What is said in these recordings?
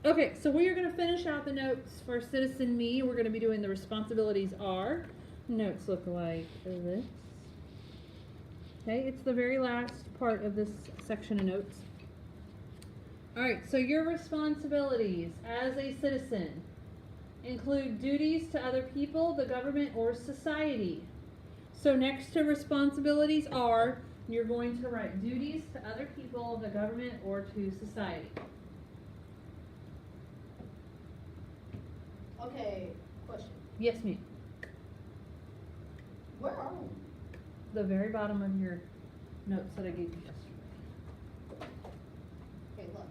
Okay, so we are going to finish out the notes for Citizen Me. We're going to be doing the responsibilities are. Notes look like this. Okay, it's the very last part of this section of notes. All right, so your responsibilities as a citizen include duties to other people, the government, or society. So next to responsibilities are, you're going to write duties to other people, the government, or to society. Okay, question. Yes, ma'am. Where are we? The very bottom of your notes that I gave you yesterday. Okay, look.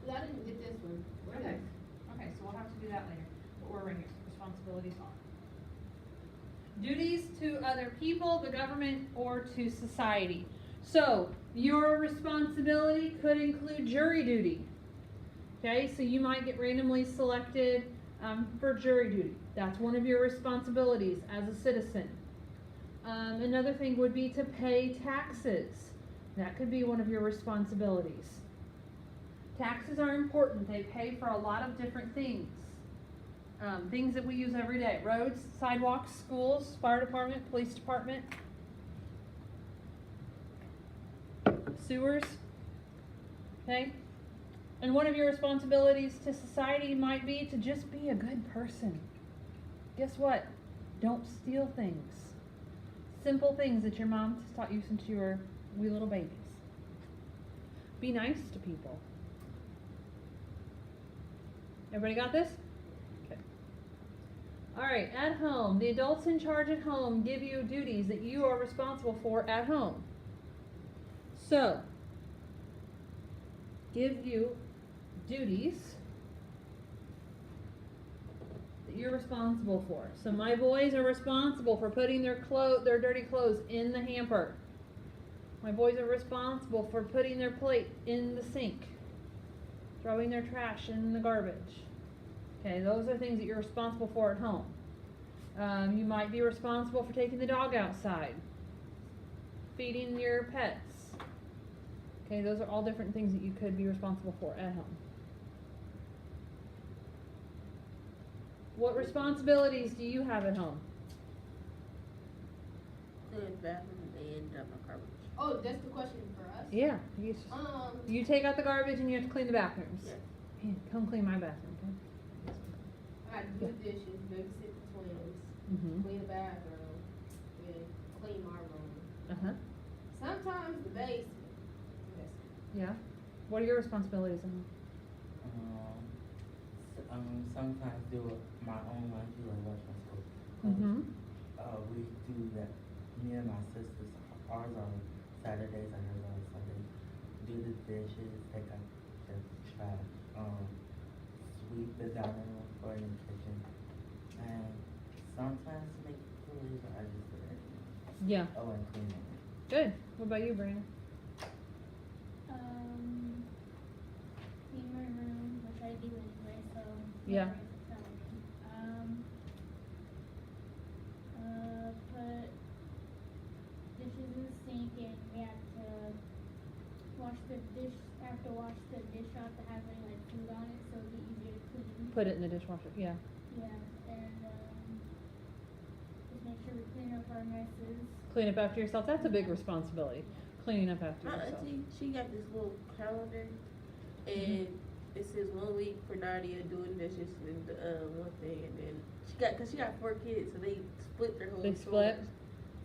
'Cause I didn't get this one. Where Okay. is it? Okay, so we'll have to do that later. But we're writing responsibilities are. Duties to other people, the government, or to society. So your responsibility could include jury duty. Okay, so you might get randomly selected for jury duty. That's one of your responsibilities as a citizen. Another thing would be to pay taxes. That could be one of your responsibilities. Taxes are important. They pay for a lot of different things. Things that we use every day. Roads, sidewalks, schools, fire department, police department, sewers. Okay? And one of your responsibilities to society might be to just be a good person. Guess what? Don't steal things. Simple things that your mom has taught you since you were wee little babies. Be nice to people. Everybody got this? Okay. All right, at home. The adults in charge at home give you duties that you are responsible for at home. So, give you duties that you're responsible for. So my boys are responsible for putting their dirty clothes in the hamper. My boys are responsible for putting their plate in the sink, throwing their trash in the garbage. Okay, those are things that you're responsible for at home. You might be responsible for taking the dog outside, feeding your pets. Okay, those are all different things that you could be responsible for at home. What responsibilities do you have at home? Clean bathroom and dump my garbage. Oh, that's the question for us? Yeah, you take out the garbage and you have to clean the bathrooms. Yeah. Man, come clean my bathroom, okay? I got to do the dishes, babysit the twins, Mm-hmm. clean the bathroom, and clean my room. Uh-huh. Sometimes the basement. Yes. Yeah. What are your responsibilities at home? Sometimes do my own laundry, like wash my clothes. Mm-hmm. We do that. Me and my sisters, ours are Saturdays and hers are Sundays. Do the dishes, take out the trash, sweep the dining room floor in the kitchen, and sometimes make food. I just do it. Yeah. Oh, and clean it. Good. What about you, Brandon? Clean my room, which I do anyway, so. Yeah. Put dishes in the sink, and we have to wash the dish, after wash the dish off to have any like food on it, so it'll be easier to clean. Put it in the dishwasher. Yeah. Yeah, and, just make sure we clean up our messes. Clean up after yourself. That's a big responsibility. Cleaning up after My yourself. auntie, she got this little calendar, and it says 1 week for Nadia doing dishes and one thing, and then cause she got 4 kids, so they split their whole They split? chores.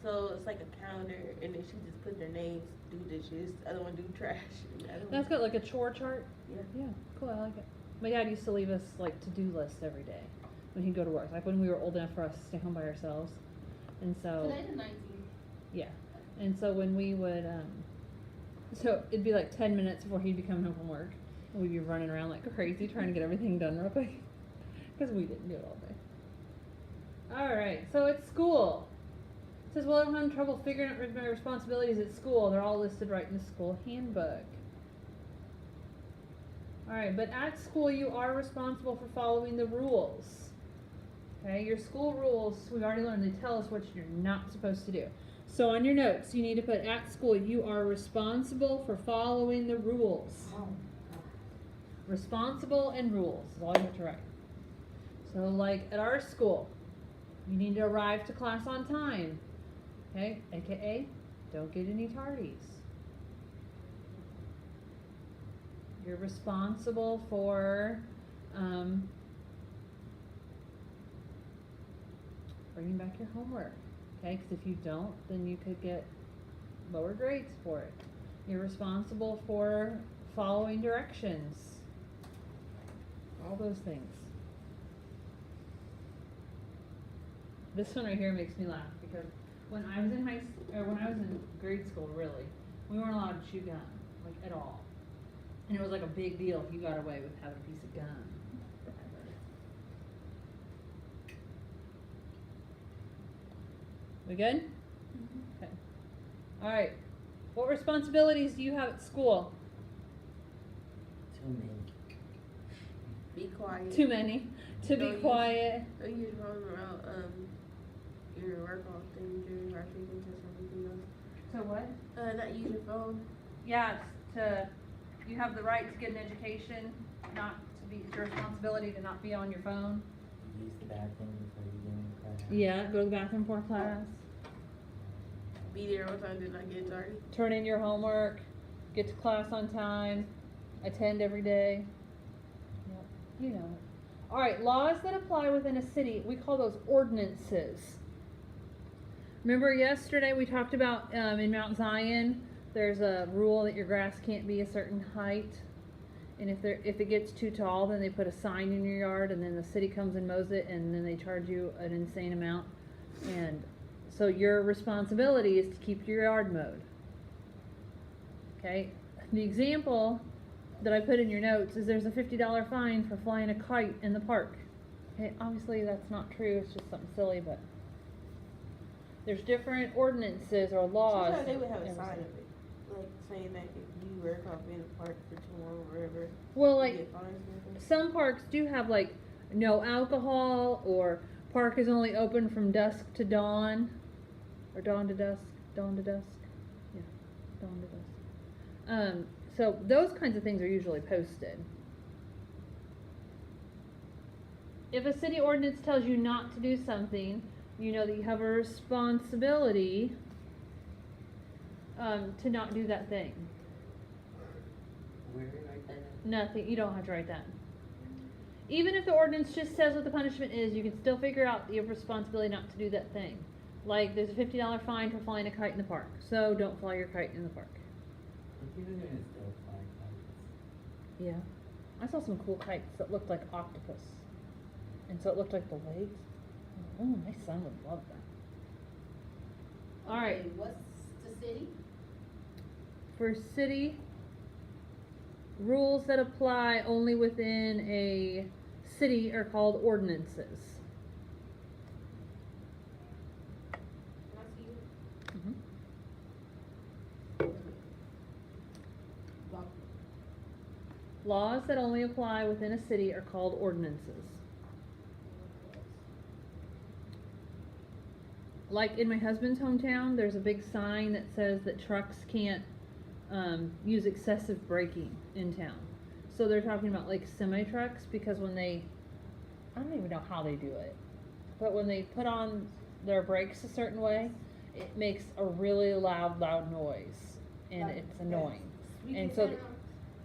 So it's like a calendar, and then she just put their names, do dishes, the other one do trash, and the other That's one. got like a chore chart. Yeah. Yeah. Cool. I like it. My dad used to leave us like to-do lists every day when he'd go to work. Like when we were old enough for us to stay home by ourselves, and so. Today's the 19th. Yeah. And so when we would, so it'd be like 10 minutes before he'd be coming home from work. And we'd be running around like crazy trying to get everything done real quick. Because we didn't do it all day. Alright, so at school. It says, well, I'm having trouble figuring out my responsibilities at school. They're all listed right in the school handbook. Alright, but at school you are responsible for following the rules. Okay, your school rules, we already learned, they tell us what you're not supposed to do. So on your notes, you need to put at school, you are responsible for following the rules. Oh, Responsible and rules is all you have to write. So like at our school, you need to arrive to class on time. Okay, AKA, don't get any tardies. You're responsible for bringing back your homework. Okay, because if you don't, then you could get lower grades for it. You're responsible for following directions. All those things. This one right here makes me laugh because when I was in when I was in grade school, really, we weren't allowed to chew gum, like at all. And it was like a big deal if you got away with having a piece of gum. We good? Okay. All right. What responsibilities do you have at school? Too many. Be quiet. Too many. To be Don't use- quiet. Don't use your phone around your work all thing during our frequency or something else. So what? Not use your phone. Yeah, you have the right to get an education, it's your responsibility to not be on your phone. Use the bathroom before you get in class. Yeah, go to the bathroom before class. Be there on time, did not get tardy. Turn in your homework. Get to class on time. Attend every day. Yep, you know it. All right, laws that apply within a city, we call those ordinances. Remember yesterday we talked about in Mount Zion, there's a rule that your grass can't be a certain height. And if it gets too tall, then they put a sign in your yard, and then the city comes and mows it, and then they charge you an insane amount. And so your responsibility is to keep your yard mowed. Okay? The example that I put in your notes is there's a $50 fine for flying a kite in the park. Okay, obviously that's not true, it's just something silly, but there's different ordinances or laws. Sometimes they would have a and sign of everything. it, like saying that if you work off in the park for too long or whatever, Well, you like get fines or something. some parks do have like no alcohol, or park is only open from dusk to dawn, or dawn to dusk, yeah, dawn to dusk. So those kinds of things are usually posted. If a city ordinance tells you not to do something, you know that you have a responsibility to not do that thing. Where did I write that? Nothing, you don't have to write that. Even if the ordinance just says what the punishment is, you can still figure out your responsibility not to do that thing. Like, there's a $50 fine for flying a kite in the park, so don't fly your kite in the park. If you're gonna still fly kites. Yeah. I saw some cool kites that looked like octopus. And so it looked like the legs. Oh, my son would love that. All right. Okay, what's the city? For city, rules that apply only within a city are called ordinances. Can I see you? Mhm. Well, Laws that only apply within a city are called ordinances. Like in my husband's hometown, there's a big sign that says that trucks can't use excessive braking in town. So they're talking about like semi trucks, because when I don't even know how they do it, but when they put on their brakes a certain way, it makes a really loud noise, and like it's annoying. sweeping And so, sound?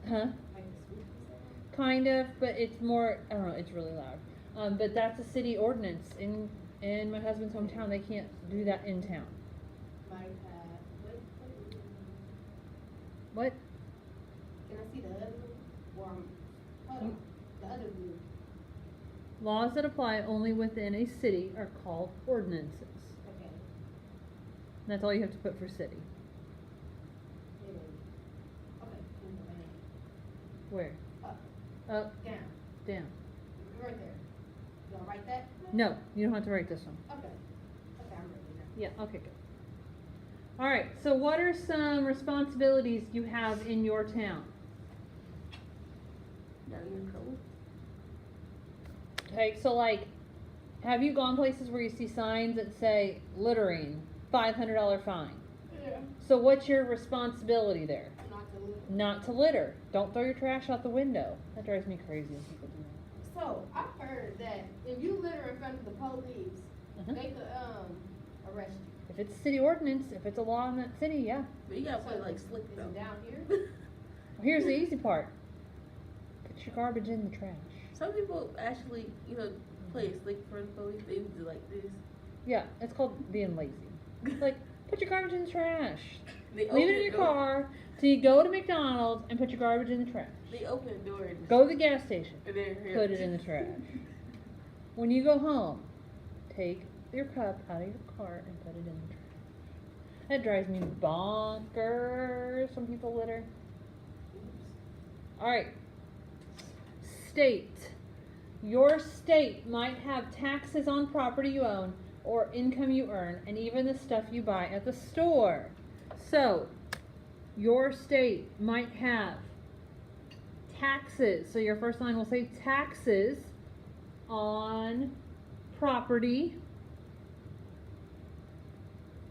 huh? Like a sweeping sound? Kind of, but it's more, I don't know, it's really loud. But that's a city ordinance. In my husband's hometown, they can't do that in town. Might have, What? can I see the other one? Or, hold on, the other view. Laws that apply only within a city are called ordinances. Okay. That's all you have to put for city. It is. Okay, Pennsylvania. Where? Up, Up, down, down. right there. You gonna write that? No, you don't have to write this one. Okay. Okay, I'm ready now. Yeah, okay, good. All right, so what are some responsibilities you have in your town? Now you're in trouble. Okay, so like, have you gone places where you see signs that say littering, $500 fine? Yeah. So what's your responsibility there? Not to litter. not to litter. Don't throw your trash out the window. That drives me crazy when people do that. So, I've heard that if you litter in front of the police, Uh-huh. they could, arrest you. If it's city ordinance, if it's a law in that city, yeah. But you gotta play like slick Is though. it down here? Well, here's the easy part. Put your garbage in the trash. Some people actually, play it slick for the police. They do like this. Yeah, it's called being lazy. Like, put your garbage in the trash. They Leave it open in the your door- car till you go to McDonald's and put your garbage in the trash. They open the door and Go to the gas station. and they're here. Put it in the trash. When you go home, take your cup out of your car and put it in the trash. That drives me bonkers when people litter. Alright. State. Your state might have taxes on property you own or income you earn and even the stuff you buy at the store. So, your state might have taxes. So your first line will say taxes on property,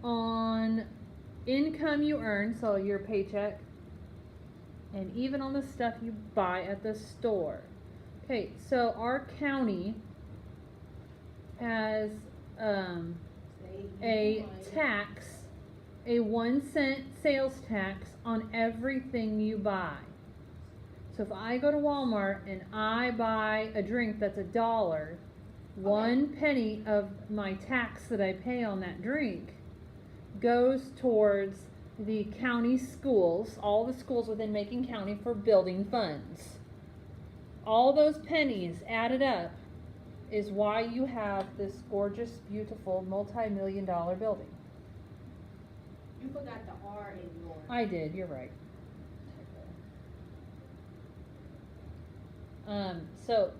on income you earn, so your paycheck, and even on the stuff you buy at the store. Okay, so our county has a tax, a 1 cent sales tax on everything you buy. So if I go to Walmart and I buy a drink that's $1, 1 penny of my tax that I pay on that drink goes towards the county schools, all the schools within Macon County, for building funds. All those pennies added up is why you have this gorgeous, beautiful, multi-million-dollar building. You forgot the R in yours. I did, you're right. So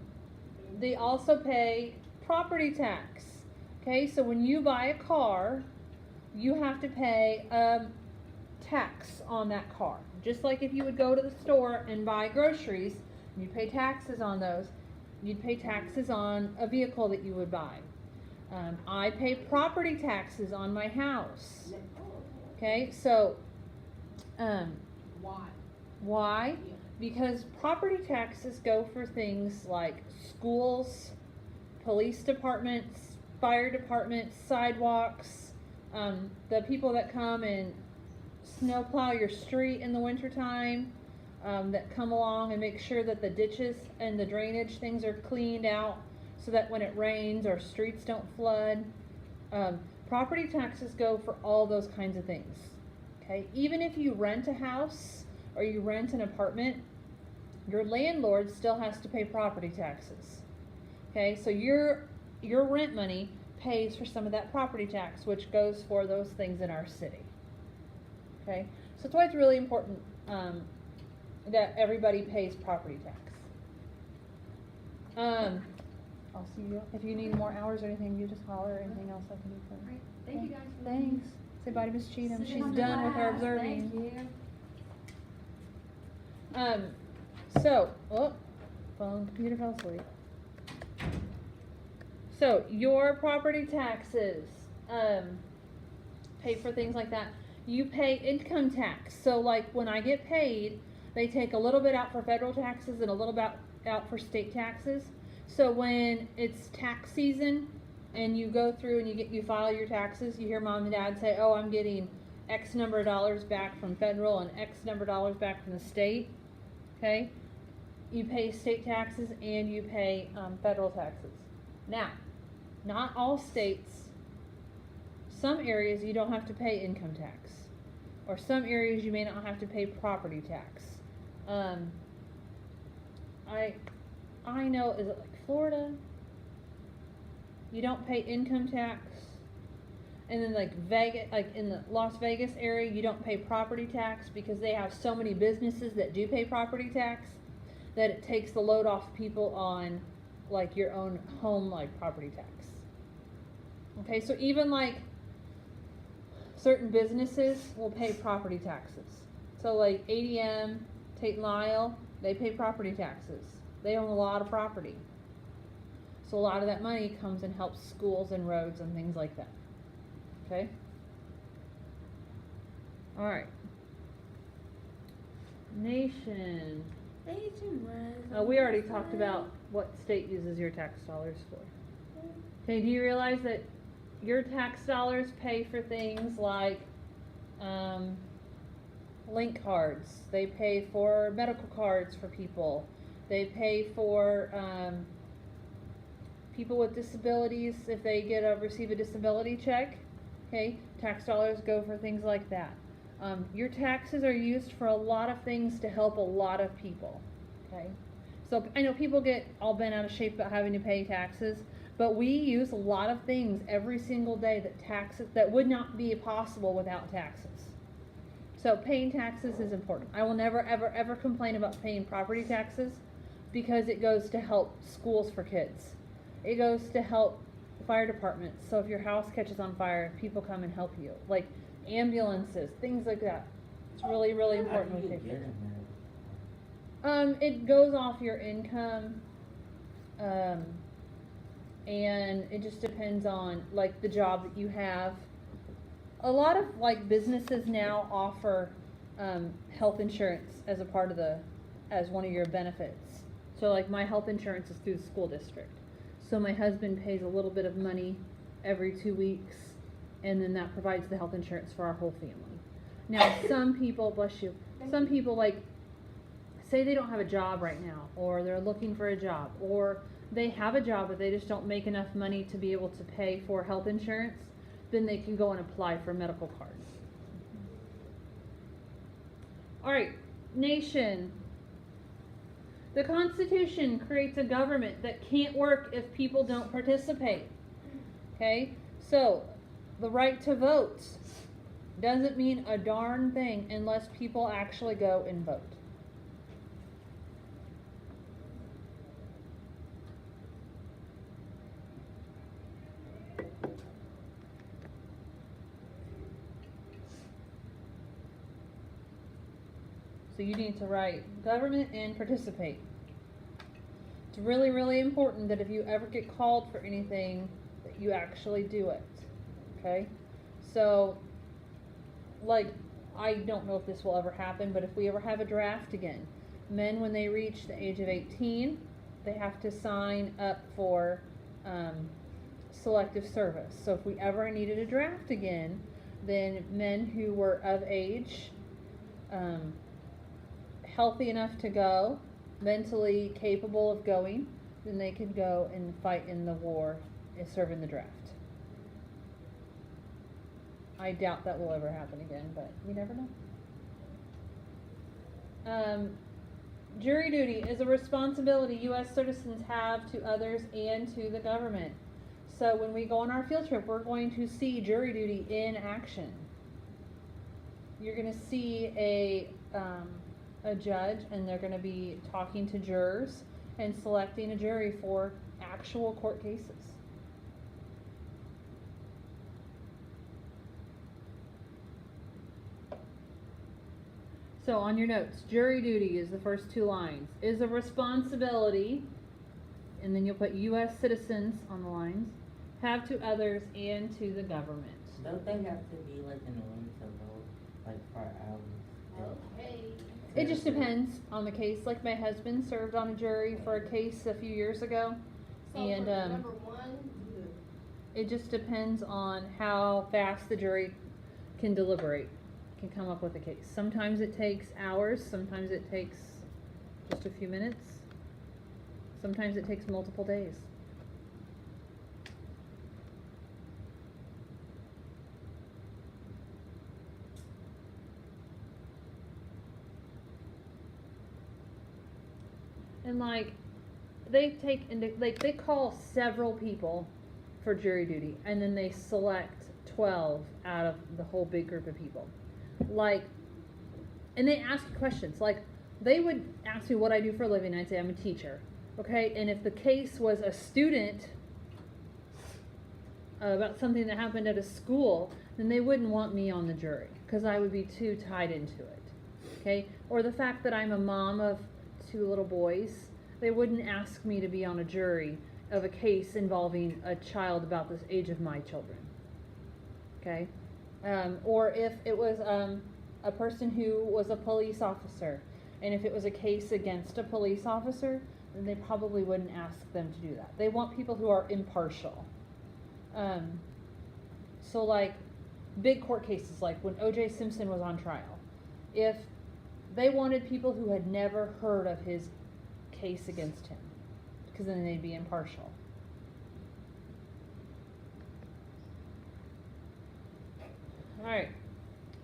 they also pay property tax. Okay, so when you buy a car, you have to pay tax on that car. Just like if you would go to the store and buy groceries, you'd pay taxes on those. You'd pay taxes on a vehicle that you would buy. I pay property taxes on my house. Okay, so Why? why? Yeah. Because property taxes go for things like schools, police departments, fire departments, sidewalks, the people that come and snowplow your street in the wintertime, that come along and make sure that the ditches and the drainage things are cleaned out so that when it rains our streets don't flood. Property taxes go for all those kinds of things. Okay, even if you rent a house or you rent an apartment, your landlord still has to pay property taxes. Okay, so your rent money pays for some of that property tax, which goes for those things in our city. Okay, so that's why it's really important that everybody pays property tax. I'll see you. If you need more hours or anything, you just holler. Or anything else I can do for you. Alright, thank you guys. Thanks. Say bye to Miss Cheatham. See She's you done with her class. observing. Thank you. So, phone, computer fell asleep. So, your property taxes, pay for things like that. You pay income tax. So, like, when I get paid, they take a little bit out for federal taxes and a little bit out for state taxes. So, when it's tax season and you go through and you file your taxes, you hear mom and dad say, oh, I'm getting X number of dollars back from federal and X number of dollars back from the state. Okay, you pay state taxes and you pay federal taxes. Now, not all states, some areas you don't have to pay income tax, or some areas you may not have to pay property tax. I know, is it like Florida? You don't pay income tax, and then like Vegas, like in the Las Vegas area, you don't pay property tax because they have so many businesses that do pay property tax that it takes the load off people on like your own home like property tax. Okay, so even like certain businesses will pay property taxes. So like ADM, Tate & Lyle, they pay property taxes. They own a lot of property. So a lot of that money comes and helps schools and roads and things like that. Okay? Alright. Nation. Asian rise. We already talked about what state uses your tax dollars for. Okay, do you realize that your tax dollars pay for things like link cards? They pay for medical cards for people. They pay for people with disabilities if they receive a disability check. Okay, tax dollars go for things like that. Your taxes are used for a lot of things to help a lot of people. Okay, so I know people get all bent out of shape about having to pay taxes, but we use a lot of things every single day that would not be possible without taxes. So paying taxes is important. I will never ever ever complain about paying property taxes because it goes to help schools for kids. It goes to help fire departments. So if your house catches on fire, people come and help you. Like ambulances, things like that. It's really, really important. How do you we get take it? it goes off your income, and it just depends on like the job that you have. A lot of like businesses now offer health insurance as a part of as one of your benefits. So like my health insurance is through the school district. So my husband pays a little bit of money every 2 weeks, and then that provides the health insurance for our whole family. Now some people, bless you, some people like say they don't have a job right now, or they're looking for a job, or they have a job but they just don't make enough money to be able to pay for health insurance, then they can go and apply for a medical card. All right, nation. The Constitution creates a government that can't work if people don't participate. Okay, so the right to vote doesn't mean a darn thing unless people actually go and vote. So you need to write government and participate. It's really, really important that if you ever get called for anything, that you actually do it. Okay? So, like, I don't know if this will ever happen, but if we ever have a draft again, men, when they reach the age of 18, they have to sign up for selective service. So if we ever needed a draft again, then men who were of age, healthy enough to go, mentally capable of going, then they could go and fight in the war and serve in the draft. I doubt that will ever happen again, but you never know. Jury duty is a responsibility U.S. citizens have to others and to the government. So when we go on our field trip, we're going to see jury duty in action. You're going to see a judge, and they're going to be talking to jurors and selecting a jury for actual court cases. So on your notes, jury duty is the first two lines, is a responsibility, and then you'll put U.S. citizens on the lines, have to others and to the government. Don't they have to be like in the room to vote, like for hours? Okay. It just depends on the case. Like my husband served on a jury for a case a few years ago, So and for number one, it just depends on how fast the jury can deliberate, can come up with a case. Sometimes it takes hours, sometimes it takes just a few minutes, sometimes it takes multiple days. And like they call several people for jury duty, and then they select 12 out of the whole big group of people. Like, and they ask you questions. Like, they would ask me what I do for a living. I'd say I'm a teacher. Okay, and if the case was a student about something that happened at a school, then they wouldn't want me on the jury because I would be too tied into it. Okay, or the fact that I'm a mom of 2 little boys, they wouldn't ask me to be on a jury of a case involving a child about the age of my children. Okay, or if it was a person who was a police officer And if it was a case against a police officer, then they probably wouldn't ask them to do that. They want people who are impartial. So like big court cases, like when O.J. Simpson was on trial, if they wanted people who had never heard of his case against him, because then they'd be impartial. Alright.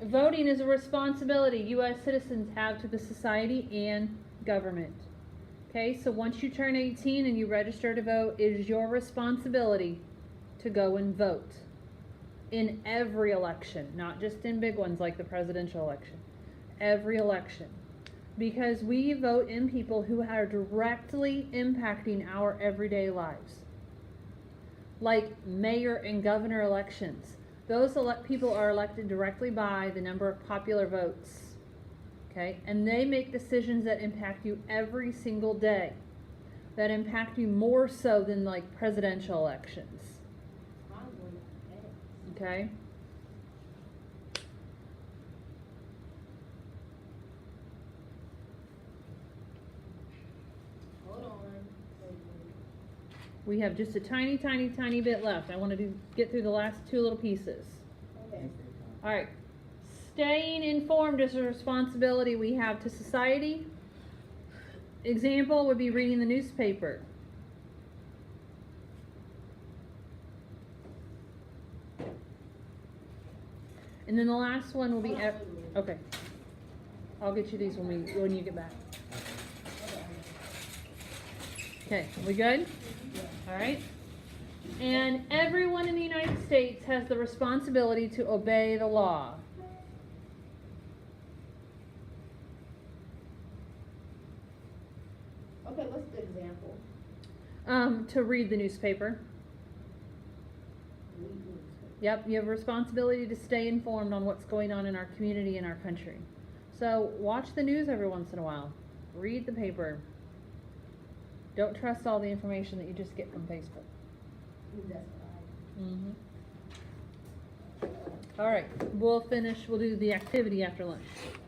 Voting is a responsibility U.S. citizens have to the society and government. Okay, so once you turn 18 and you register to vote, it is your responsibility to go and vote. In every election, not just in big ones like the presidential election. Every election. Because we vote in people who are directly impacting our everyday lives. Like mayor and governor elections. Those people are elected directly by the number of popular votes. Okay? And they make decisions that impact you every single day. That impact you more so than like presidential elections. Okay? Hold on. We have just a tiny, tiny, tiny bit left. I want to get through the last two little pieces. Okay. Alright. Staying informed is a responsibility we have to society. Example would be reading the newspaper. And then the last one will be okay. I'll get you these when you get back. Okay, we good? All right. And everyone in the United States has the responsibility to obey the law. Okay, what's the example? To read the newspaper. Yep, you have a responsibility to stay informed on what's going on in our community and our country. So watch the news every once in a while. Read the paper. Don't trust all the information that you just get from Facebook. That's what All right, we'll do the activity after lunch.